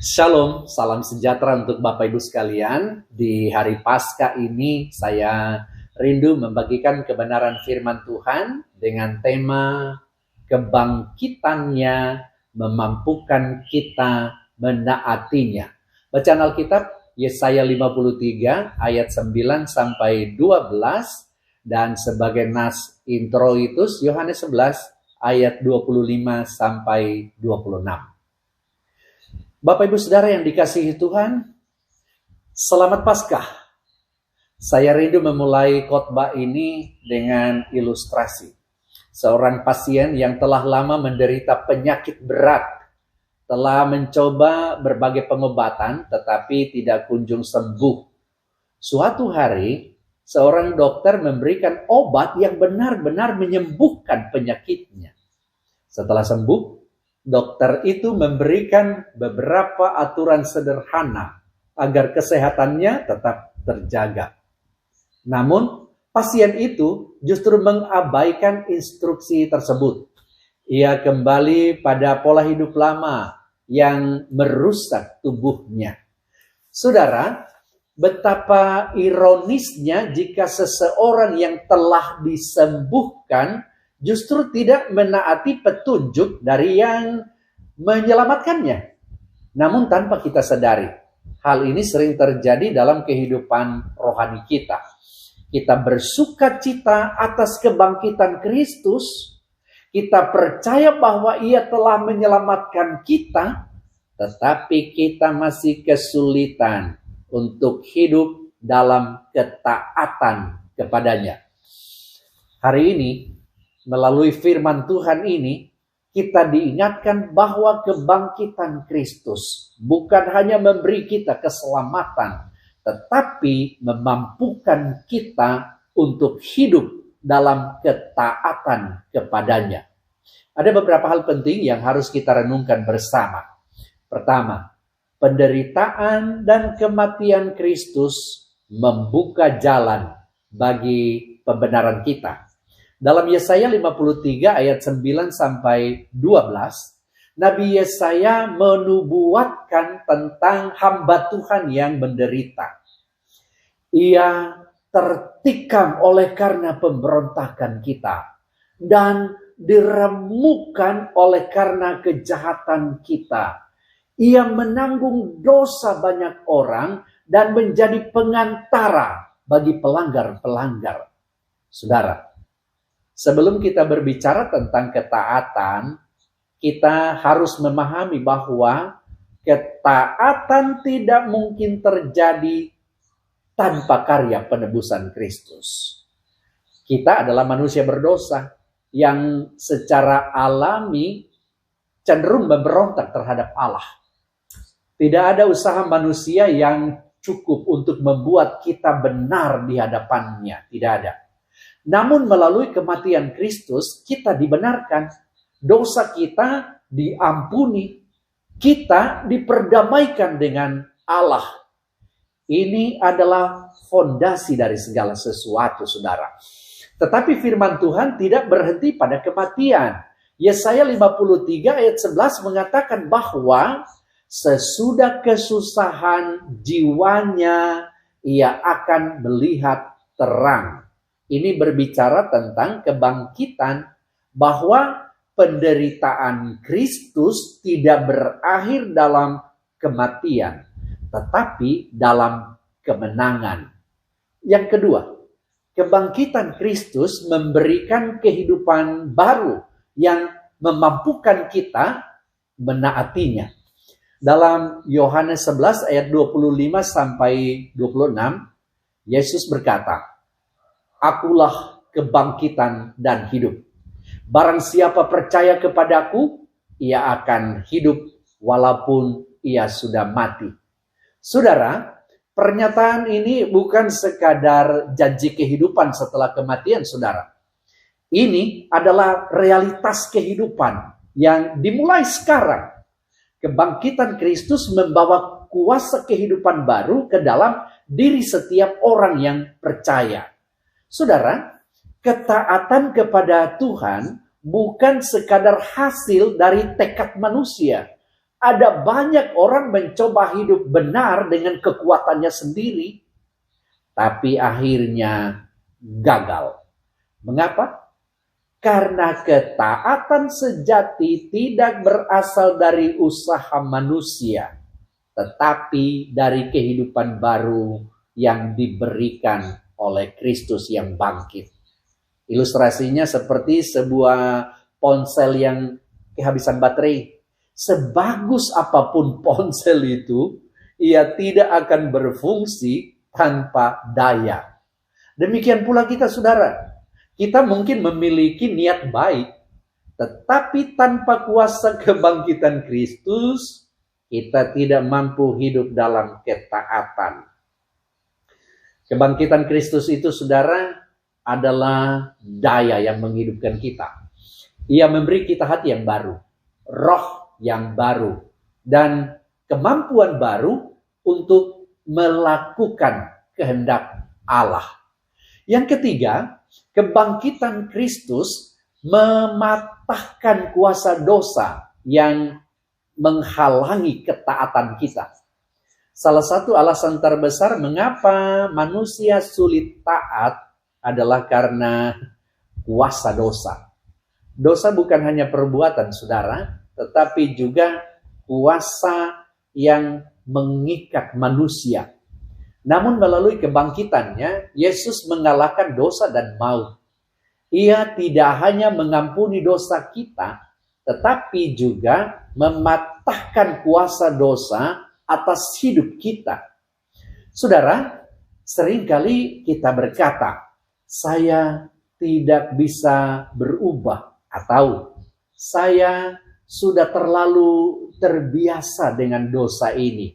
Shalom, salam sejahtera untuk Bapak Ibu sekalian. Di hari Paskah ini saya rindu membagikan kebenaran firman Tuhan dengan tema kebangkitannya memampukan kita menaatinya. Bacaan Alkitab Yesaya 53 ayat 9 sampai 12 dan sebagai nas introitus Yohanes 11 ayat 25 sampai 26. Bapak Ibu Saudara yang dikasihi Tuhan, selamat Paskah. Saya rindu memulai khotbah ini dengan ilustrasi. Seorang pasien yang telah lama menderita penyakit berat, telah mencoba berbagai pengobatan tetapi tidak kunjung sembuh. Suatu hari, seorang dokter memberikan obat yang benar-benar menyembuhkan penyakitnya. Setelah sembuh, dokter itu memberikan beberapa aturan sederhana agar kesehatannya tetap terjaga. Namun, pasien itu justru mengabaikan instruksi tersebut. Ia kembali pada pola hidup lama yang merusak tubuhnya. Saudara, betapa ironisnya jika seseorang yang telah disembuhkan justru tidak menaati petunjuk dari yang menyelamatkannya. Namun tanpa kita sadari, hal ini sering terjadi dalam kehidupan rohani kita. Kita bersuka cita atas kebangkitan Kristus, kita percaya bahwa Ia telah menyelamatkan kita, tetapi kita masih kesulitan untuk hidup dalam ketaatan kepadanya. Hari ini, melalui firman Tuhan ini, kita diingatkan bahwa kebangkitan Kristus bukan hanya memberi kita keselamatan, tetapi memampukan kita untuk hidup dalam ketaatan kepadanya. Ada beberapa hal penting yang harus kita renungkan bersama. Pertama, penderitaan dan kematian Kristus membuka jalan bagi pembenaran kita. Dalam Yesaya 53 ayat 9 sampai 12, Nabi Yesaya menubuatkan tentang hamba Tuhan yang menderita. Ia tertikam oleh karena pemberontakan kita dan diremukkan oleh karena kejahatan kita. Ia menanggung dosa banyak orang dan menjadi pengantara bagi pelanggar-pelanggar. Saudara, sebelum kita berbicara tentang ketaatan, kita harus memahami bahwa ketaatan tidak mungkin terjadi tanpa karya penebusan Kristus. Kita adalah manusia berdosa yang secara alami cenderung memberontak terhadap Allah. Tidak ada usaha manusia yang cukup untuk membuat kita benar di hadapannya. Tidak ada. Namun melalui kematian Kristus, kita dibenarkan. Dosa kita diampuni. Kita diperdamaikan dengan Allah. Ini adalah fondasi dari segala sesuatu, saudara. Tetapi firman Tuhan tidak berhenti pada kematian. Yesaya 53 ayat 11 mengatakan bahwa sesudah kesusahan jiwanya, ia akan melihat terang. Ini berbicara tentang kebangkitan, bahwa penderitaan Kristus tidak berakhir dalam kematian, tetapi dalam kemenangan. Yang kedua, kebangkitan Kristus memberikan kehidupan baru yang memampukan kita menaatinya. Dalam Yohanes 11 ayat 25 sampai 26, Yesus berkata, "Akulah kebangkitan dan hidup. Barang siapa percaya kepadaku, ia akan hidup walaupun ia sudah mati." Saudara, pernyataan ini bukan sekadar janji kehidupan setelah kematian, saudara. Ini adalah realitas kehidupan yang dimulai sekarang. Kebangkitan Kristus membawa kuasa kehidupan baru ke dalam diri setiap orang yang percaya. Saudara, ketaatan kepada Tuhan bukan sekadar hasil dari tekad manusia Ada banyak orang mencoba hidup benar dengan kekuatannya sendiri, tapi akhirnya gagal. Mengapa? Karena ketaatan sejati tidak berasal dari usaha manusia, tetapi dari kehidupan baru yang diberikan oleh Kristus yang bangkit. Ilustrasinya seperti sebuah ponsel yang kehabisan baterai. Sebagus apapun ponsel itu, ia tidak akan berfungsi tanpa daya. Demikian pula kita, saudara. Kita mungkin memiliki niat baik, tetapi tanpa kuasa kebangkitan Kristus, kita tidak mampu hidup dalam ketaatan. Kebangkitan Kristus itu, saudara, adalah daya yang menghidupkan kita. Ia memberi kita hati yang baru, roh yang baru, dan kemampuan baru untuk melakukan kehendak Allah. Yang ketiga, kebangkitan Kristus mematahkan kuasa dosa yang menghalangi ketaatan kita. Salah satu alasan terbesar mengapa manusia sulit taat adalah karena kuasa dosa. Dosa bukan hanya perbuatan, saudara, tetapi juga kuasa yang mengikat manusia. Namun melalui kebangkitannya, Yesus mengalahkan dosa dan maut. Ia tidak hanya mengampuni dosa kita, tetapi juga mematahkan kuasa dosa atas hidup kita. Saudara, seringkali kita berkata, saya tidak bisa berubah, atau saya sudah terlalu terbiasa dengan dosa ini.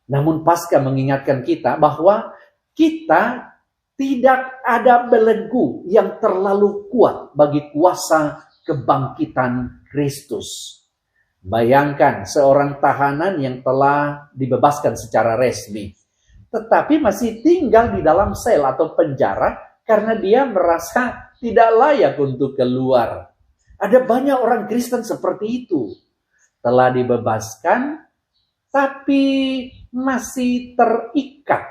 Namun Paskah mengingatkan kita bahwa kita tidak ada belenggu yang terlalu kuat bagi kuasa kebangkitan Kristus. Bayangkan seorang tahanan yang telah dibebaskan secara resmi, tetapi masih tinggal di dalam sel atau penjara karena dia merasa tidak layak untuk keluar. Ada banyak orang Kristen seperti itu. Telah dibebaskan, tapi masih terikat.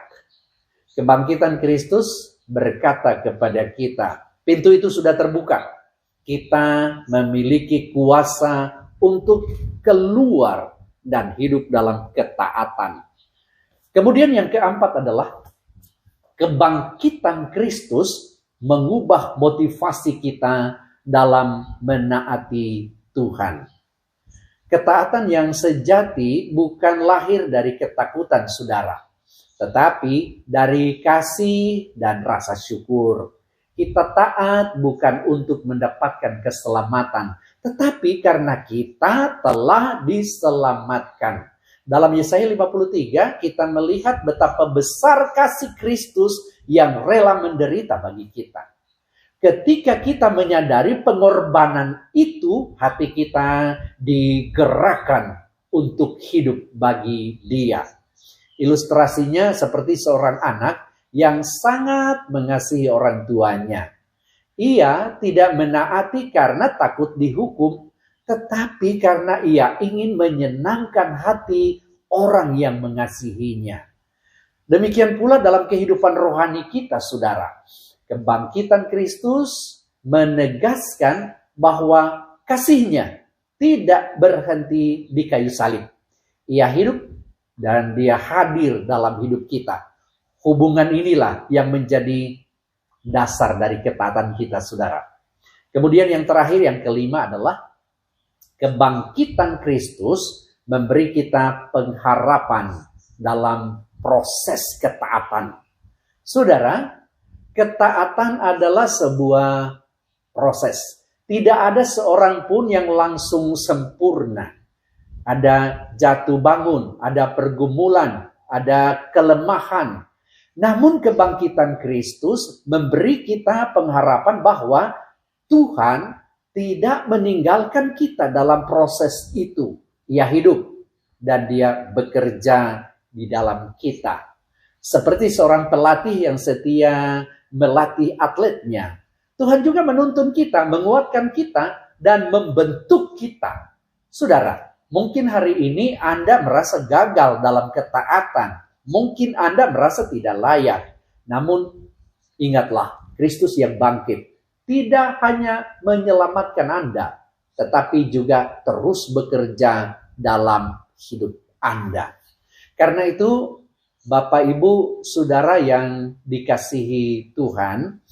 Kebangkitan Kristus berkata kepada kita, pintu itu sudah terbuka. Kita memiliki kuasa untuk keluar dan hidup dalam ketaatan. Kemudian yang keempat adalah kebangkitan Kristus mengubah motivasi kita dalam menaati Tuhan. Ketaatan yang sejati bukan lahir dari ketakutan, saudara, tetapi dari kasih dan rasa syukur. Kita taat bukan untuk mendapatkan keselamatan, tetapi karena kita telah diselamatkan. Dalam Yesaya 53, kita melihat betapa besar kasih Kristus yang rela menderita bagi kita. Ketika kita menyadari pengorbanan itu, hati kita digerakkan untuk hidup bagi Dia. Ilustrasinya seperti seorang anak yang sangat mengasihi orang tuanya. Ia tidak menaati karena takut dihukum, tetapi karena ia ingin menyenangkan hati orang yang mengasihinya. Demikian pula dalam kehidupan rohani kita, saudara. Kebangkitan Kristus menegaskan bahwa kasih-Nya tidak berhenti di kayu salib. Ia hidup dan Dia hadir dalam hidup kita. Hubungan inilah yang menjadi dasar dari ketaatan kita, saudara. Kemudian yang terakhir, yang kelima adalah kebangkitan Kristus memberi kita pengharapan dalam proses ketaatan. Saudara, ketaatan adalah sebuah proses. Tidak ada seorang pun yang langsung sempurna. Ada jatuh bangun, ada pergumulan, ada kelemahan. Namun kebangkitan Kristus memberi kita pengharapan bahwa Tuhan tidak meninggalkan kita dalam proses itu. Ia hidup dan Dia bekerja di dalam kita. Seperti seorang pelatih yang setia melatih atletnya, Tuhan juga menuntun kita, menguatkan kita, dan membentuk kita. Saudara, Mungkin hari ini Anda merasa gagal dalam ketaatan. Mungkin Anda merasa tidak layak. Namun ingatlah, Kristus yang bangkit tidak hanya menyelamatkan Anda, tetapi juga terus bekerja dalam hidup Anda. Karena itu, Bapak, Ibu, Saudara yang dikasihi Tuhan,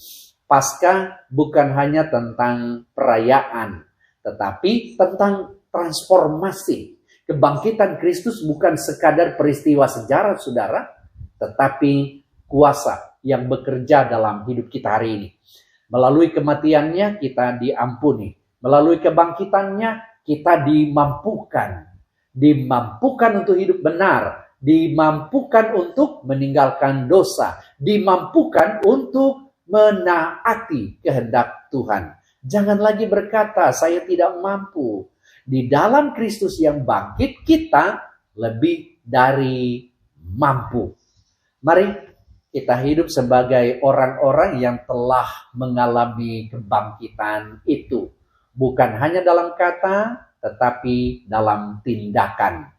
Paskah bukan hanya tentang perayaan, tetapi tentang transformasi. Kebangkitan Kristus bukan sekadar peristiwa sejarah, Saudara, tetapi kuasa yang bekerja dalam hidup kita hari ini. Melalui kematiannya kita diampuni. Melalui kebangkitannya kita dimampukan. Dimampukan untuk hidup benar. Dimampukan untuk meninggalkan dosa. Dimampukan untuk menaati kehendak Tuhan. Jangan lagi berkata, saya tidak mampu. Di dalam Kristus yang bangkit, kita lebih dari mampu. Mari kita hidup sebagai orang-orang yang telah mengalami kebangkitan itu. Bukan hanya dalam kata, tetapi dalam tindakan.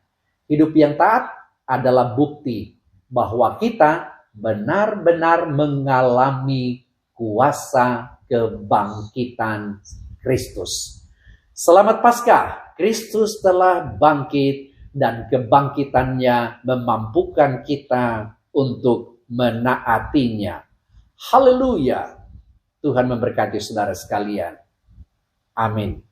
Hidup yang taat adalah bukti bahwa kita benar-benar mengalami kuasa kebangkitan Kristus. Selamat Paskah, Kristus telah bangkit dan kebangkitannya memampukan kita untuk menaatinya. Haleluya. Tuhan memberkati saudara sekalian. Amin.